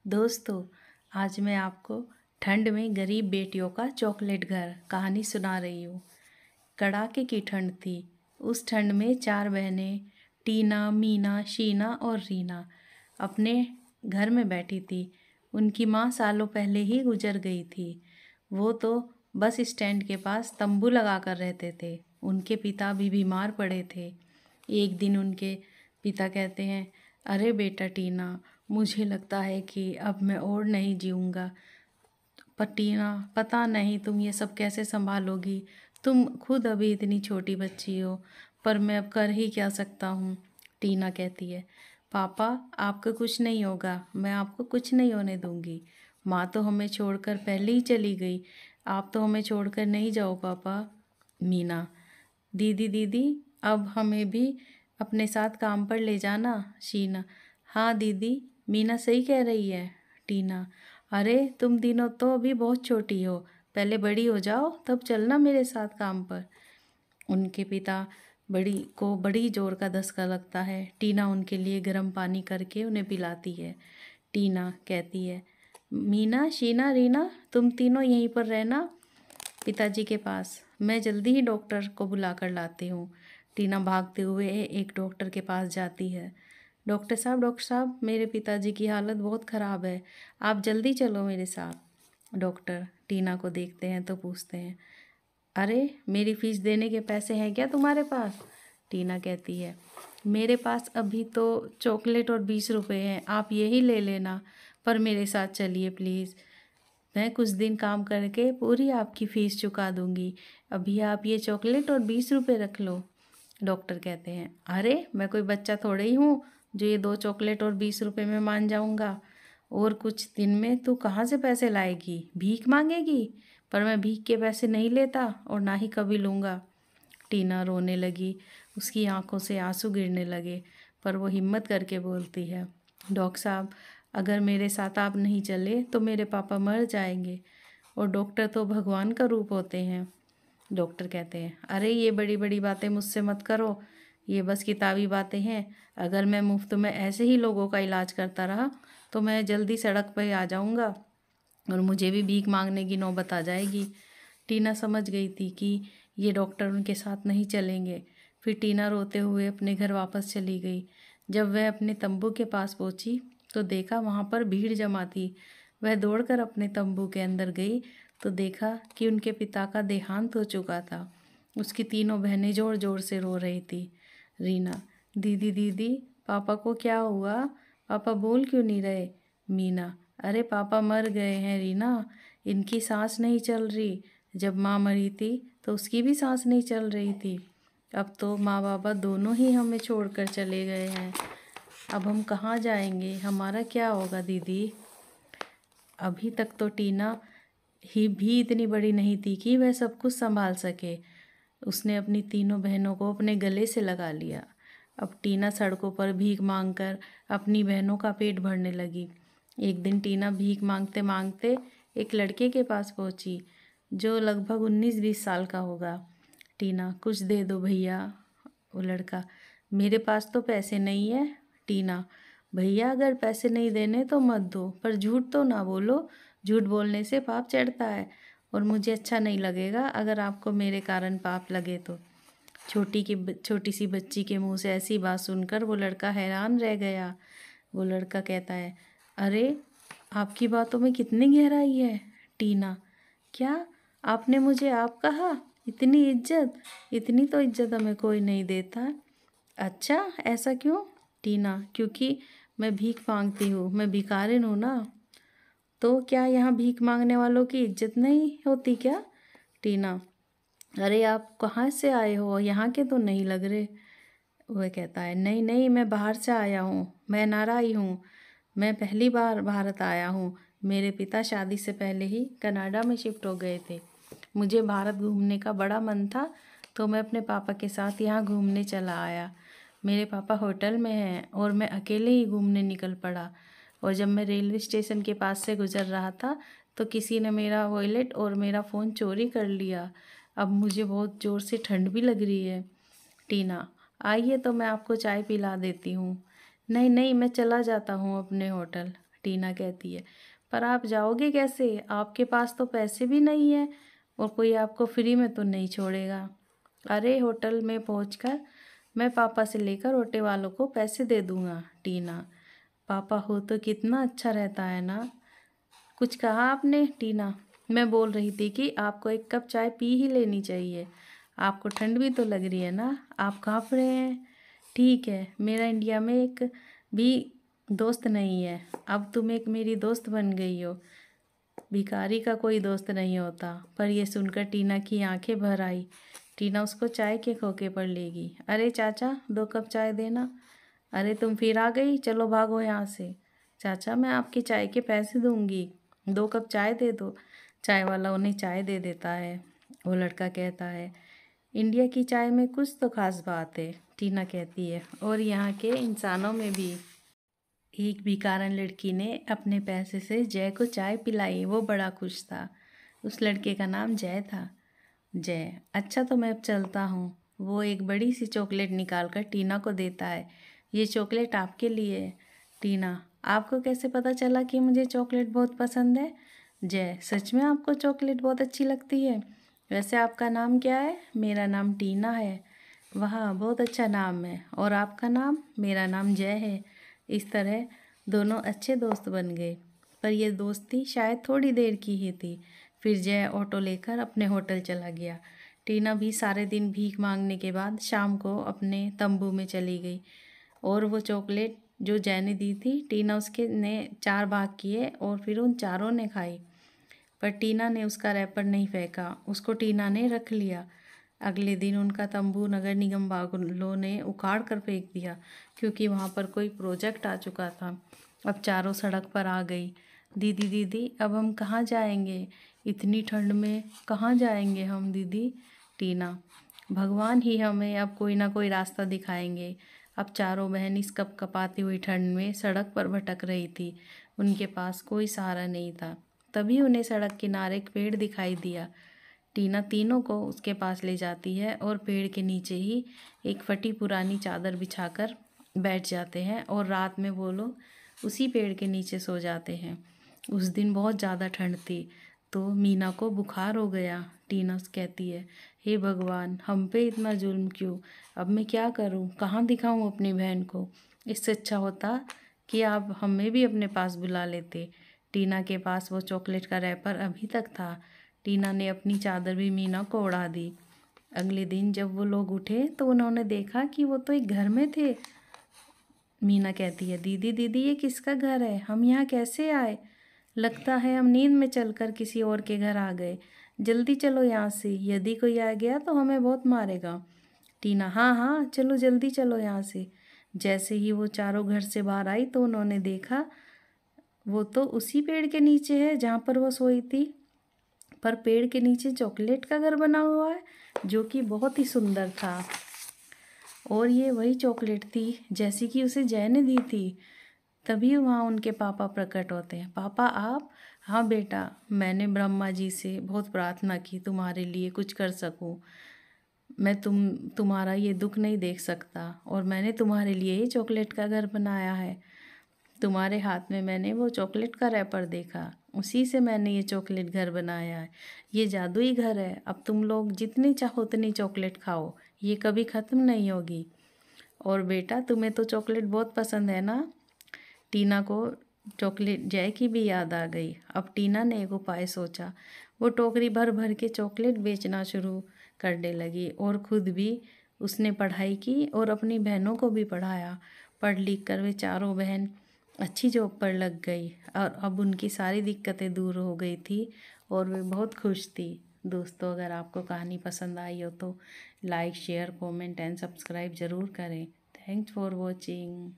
दोस्तों, आज मैं आपको ठंड में गरीब बेटियों का चॉकलेट घर कहानी सुना रही हूँ। कड़ाके की ठंड थी। उस ठंड में 4 बहनें टीना, मीना, शीना और रीना अपने घर में बैठी थी। उनकी माँ सालों पहले ही गुजर गई थी। वो तो बस स्टैंड के पास तंबू लगा कर रहते थे। उनके पिता भी बीमार पड़े थे। एक दिन उनके पिता कहते हैं, अरे बेटा टीना, मुझे लगता है कि अब मैं और नहीं जीऊँगा। पर टीना, पता नहीं तुम ये सब कैसे संभालोगी। तुम खुद अभी इतनी छोटी बच्ची हो, पर मैं अब कर ही क्या सकता हूँ। टीना कहती है, पापा आपको कुछ नहीं होगा, मैं आपको कुछ नहीं होने दूँगी। माँ तो हमें छोड़कर पहले ही चली गई, आप तो हमें छोड़कर नहीं जाओ पापा। मीना, दीदी दीदी, अब हमें भी अपने साथ काम पर ले जाना। शीना, हाँ दीदी, मीना सही कह रही है। टीना, अरे तुम तीनों तो अभी बहुत छोटी हो, पहले बड़ी हो जाओ तब चलना मेरे साथ काम पर। उनके पिता बड़ी को बड़ी जोर का धक्का लगता है। टीना उनके लिए गर्म पानी करके उन्हें पिलाती है। टीना कहती है, मीना, शीना, रीना, तुम तीनों यहीं पर रहना पिताजी के पास, मैं जल्दी ही डॉक्टर को बुला कर लाती हूँ। टीना भागते हुए एक डॉक्टर के पास जाती है। डॉक्टर साहब, मेरे पिताजी की हालत बहुत ख़राब है, आप जल्दी चलो मेरे साथ। डॉक्टर टीना को देखते हैं तो पूछते हैं, अरे मेरी फ़ीस देने के पैसे हैं क्या तुम्हारे पास? टीना कहती है, मेरे पास अभी तो चॉकलेट और 20 रुपए हैं, आप यही ले लेना, पर मेरे साथ चलिए प्लीज़। मैं कुछ दिन काम करके पूरी आपकी फ़ीस चुका दूंगी, अभी आप ये चॉकलेट और 20 रुपए रख लो। डॉक्टर कहते हैं, अरे मैं कोई बच्चा थोड़े ही हूँ जो ये 2 चॉकलेट और 20 रुपए में मान जाऊँगा। और कुछ दिन में तू कहाँ से पैसे लाएगी, भीख मांगेगी? पर मैं भीख के पैसे नहीं लेता और ना ही कभी लूँगा। टीना रोने लगी, उसकी आंखों से आंसू गिरने लगे, पर वो हिम्मत करके बोलती है, डॉक्टर साहब, अगर मेरे साथ आप नहीं चले तो मेरे पापा मर जाएंगे, और डॉक्टर तो भगवान का रूप होते हैं। डॉक्टर कहते हैं, अरे ये बड़ी बड़ी बातें मुझसे मत करो, ये बस किताबी बातें हैं। अगर मैं मुफ्त में ऐसे ही लोगों का इलाज करता रहा तो मैं जल्दी सड़क पर आ जाऊंगा और मुझे भी भीख मांगने की नौबत आ जाएगी। टीना समझ गई थी कि ये डॉक्टर उनके साथ नहीं चलेंगे। फिर टीना रोते हुए अपने घर वापस चली गई। जब वह अपने तंबू के पास पहुंची तो देखा वहाँ पर भीड़ जमा थी। वह दौड़कर अपने तंबू के अंदर गई तो देखा कि उनके पिता का देहांत हो चुका था। उसकी तीनों बहनें ज़ोर ज़ोर से रो रही थी। रीना, दीदी दीदी, पापा को क्या हुआ, पापा बोल क्यों नहीं रहे? मीना, अरे पापा मर गए हैं रीना, इनकी सांस नहीं चल रही। जब माँ मरी थी तो उसकी भी सांस नहीं चल रही थी। अब तो माँ बाबा दोनों ही हमें छोड़कर चले गए हैं। अब हम कहाँ जाएंगे, हमारा क्या होगा दीदी? अभी तक तो टीना ही भी इतनी बड़ी नहीं थी कि वह सब कुछ संभाल सके। उसने अपनी तीनों बहनों को अपने गले से लगा लिया। अब टीना सड़कों पर भीख मांगकर अपनी बहनों का पेट भरने लगी। एक दिन टीना भीख मांगते मांगते एक लड़के के पास पहुंची जो लगभग 19-20 साल का होगा। टीना, कुछ दे दो भैया। वो लड़का, मेरे पास तो पैसे नहीं है। टीना, भैया अगर पैसे नहीं देने तो मत दो, पर झूठ तो ना बोलो, झूठ बोलने से पाप चढ़ता है और मुझे अच्छा नहीं लगेगा अगर आपको मेरे कारण पाप लगे तो। छोटी सी बच्ची के मुंह से ऐसी बात सुनकर वो लड़का हैरान रह गया। वो लड़का कहता है, अरे आपकी बातों में कितनी गहराई है। टीना, क्या आपने मुझे आप कहा? इतनी इज्जत, इतनी तो इज्जत हमें कोई नहीं देता। अच्छा, ऐसा क्यों? टीना, क्योंकि मैं भीख मांगती हूँ, मैं भिखारिन हूँ ना। तो क्या यहाँ भीख मांगने वालों की इज्जत नहीं होती क्या? टीना, अरे आप कहाँ से आए हो, यहाँ के तो नहीं लग रहे। वह कहता है, नहीं नहीं, मैं बाहर से आया हूँ, मैं एनआरआई हूँ, मैं पहली बार भारत आया हूँ। मेरे पिता शादी से पहले ही कनाडा में शिफ्ट हो गए थे। मुझे भारत घूमने का बड़ा मन था तो मैं अपने पापा के साथ यहाँ घूमने चला आया। मेरे पापा होटल में हैं और मैं अकेले ही घूमने निकल पड़ा। और जब मैं रेलवे स्टेशन के पास से गुजर रहा था तो किसी ने मेरा वॉलेट और मेरा फ़ोन चोरी कर लिया। अब मुझे बहुत ज़ोर से ठंड भी लग रही है। टीना, आइए तो मैं आपको चाय पिला देती हूँ। नहीं नहीं, मैं चला जाता हूँ अपने होटल। टीना कहती है। पर आप जाओगे कैसे? आपके पास तो पैसे भी नहीं है और कोई आपको फ्री में तो नहीं छोड़ेगा। अरे होटल में पहुंचकर मैं पापा से लेकर ऑटो वालों को पैसे दे दूंगा। टीना, पापा हो तो कितना अच्छा रहता है ना। कुछ कहा आपने? टीना, मैं बोल रही थी कि आपको एक कप चाय पी ही लेनी चाहिए। आपको ठंड भी तो लग रही है ना, आप काँप रहे हैं। ठीक है, मेरा इंडिया में एक भी दोस्त नहीं है, अब तुम एक मेरी दोस्त बन गई हो। भिखारी का कोई दोस्त नहीं होता। पर यह सुनकर टीना की आंखें भर आई। टीना उसको चाय के खोखे पर लेगी। अरे चाचा, 2 कप चाय देना। अरे तुम फिर आ गई, चलो भागो यहाँ से। चाचा, मैं आपकी चाय के पैसे दूंगी, 2 कप चाय दे दो। चाय वाला उन्हें चाय दे देता है। वो लड़का कहता है, इंडिया की चाय में कुछ तो खास बात है। टीना कहती है, और यहाँ के इंसानों में भी। एक भिखारन लड़की ने अपने पैसे से जय को चाय पिलाई। वो बड़ा खुश था। उस लड़के का नाम जय था। जय, अच्छा तो मैं अब चलता हूँ। वो एक बड़ी सी चॉकलेट निकाल कर टीना को देता है। ये चॉकलेट आपके लिए है। टीना, आपको कैसे पता चला कि मुझे चॉकलेट बहुत पसंद है? जय, सच में आपको चॉकलेट बहुत अच्छी लगती है? वैसे आपका नाम क्या है? मेरा नाम टीना है। वाह, बहुत अच्छा नाम है। और आपका नाम? मेरा नाम जय है। इस तरह दोनों अच्छे दोस्त बन गए। पर यह दोस्ती शायद थोड़ी देर की ही थी। फिर जय ऑटो लेकर अपने होटल चला गया। टीना भी सारे दिन भीख मांगने के बाद शाम को अपने तंबू में चली गई। और वो चॉकलेट जो जय ने दी थी, टीना उसके ने 4 भाग किए और फिर उन चारों ने खाई। पर टीना ने उसका रैपर नहीं फेंका, उसको टीना ने रख लिया। अगले दिन उनका तंबू नगर निगम वालों ने उखाड़ कर फेंक दिया, क्योंकि वहाँ पर कोई प्रोजेक्ट आ चुका था। अब चारों सड़क पर आ गई। दीदी दीदी, अब हम कहाँ जाएंगे? इतनी ठंड में कहाँ जाएंगे हम दीदी? टीना, भगवान ही हमें अब कोई ना कोई रास्ता दिखाएंगे। अब चारों बहन इस कपकपाती हुई ठंड में सड़क पर भटक रही थी। उनके पास कोई सहारा नहीं था। तभी उन्हें सड़क किनारे एक पेड़ दिखाई दिया। टीना तीनों को उसके पास ले जाती है और पेड़ के नीचे ही एक फटी पुरानी चादर बिछाकर बैठ जाते हैं और रात में वो लोग उसी पेड़ के नीचे सो जाते हैं। उस दिन बहुत ज़्यादा ठंड थी तो मीना को बुखार हो गया। टीना कहती है, हे भगवान, हम पे इतना जुल्म क्यों? अब मैं क्या करूं? कहाँ दिखाऊं अपनी बहन को? इससे अच्छा होता कि आप हमें भी अपने पास बुला लेते। टीना के पास वो चॉकलेट का रैपर अभी तक था। टीना ने अपनी चादर भी मीना को उड़ा दी। अगले दिन जब वो लोग उठे तो उन्होंने देखा कि वो तो एक घर में थे। मीना कहती है, दीदी दीदी, ये किसका घर है? हम यहाँ कैसे आए? लगता है हम नींद में चलकर किसी और के घर आ गए। जल्दी चलो यहाँ से, यदि कोई आ गया तो हमें बहुत मारेगा। टीना, हाँ हाँ चलो, जल्दी चलो यहाँ से। जैसे ही वो चारों घर से बाहर आई तो उन्होंने देखा वो तो उसी पेड़ के नीचे है जहाँ पर वो सोई थी। पर पेड़ के नीचे चॉकलेट का घर बना हुआ है, जो कि बहुत ही सुंदर था। और ये वही चॉकलेट थी जैसी कि उसे जय ने दी थी। तभी वहाँ उनके पापा प्रकट होते हैं। पापा आप? हाँ बेटा, मैंने ब्रह्मा जी से बहुत प्रार्थना की तुम्हारे लिए कुछ कर सकूं। मैं तुम्हारा ये दुख नहीं देख सकता और मैंने तुम्हारे लिए ही चॉकलेट का घर बनाया है। तुम्हारे हाथ में मैंने वो चॉकलेट का रैपर देखा, उसी से मैंने ये चॉकलेट घर बनाया है। ये जादुई घर है। अब तुम लोग जितनी चाहो उतनी चॉकलेट खाओ, ये कभी ख़त्म नहीं होगी। और बेटा, तुम्हें तो चॉकलेट बहुत पसंद है ना? टीना को चॉकलेट जय की भी याद आ गई। अब टीना ने एक उपाय सोचा। वो टोकरी भर भर के चॉकलेट बेचना शुरू करने लगी और खुद भी उसने पढ़ाई की और अपनी बहनों को भी पढ़ाया। पढ़ लिख कर वे चारों बहन अच्छी जॉब पर लग गई और अब उनकी सारी दिक्कतें दूर हो गई थी और वे बहुत खुश थी। दोस्तों, अगर आपको कहानी पसंद आई हो तो like, share, comment and subscribe ज़रूर करें। Thanks for watching.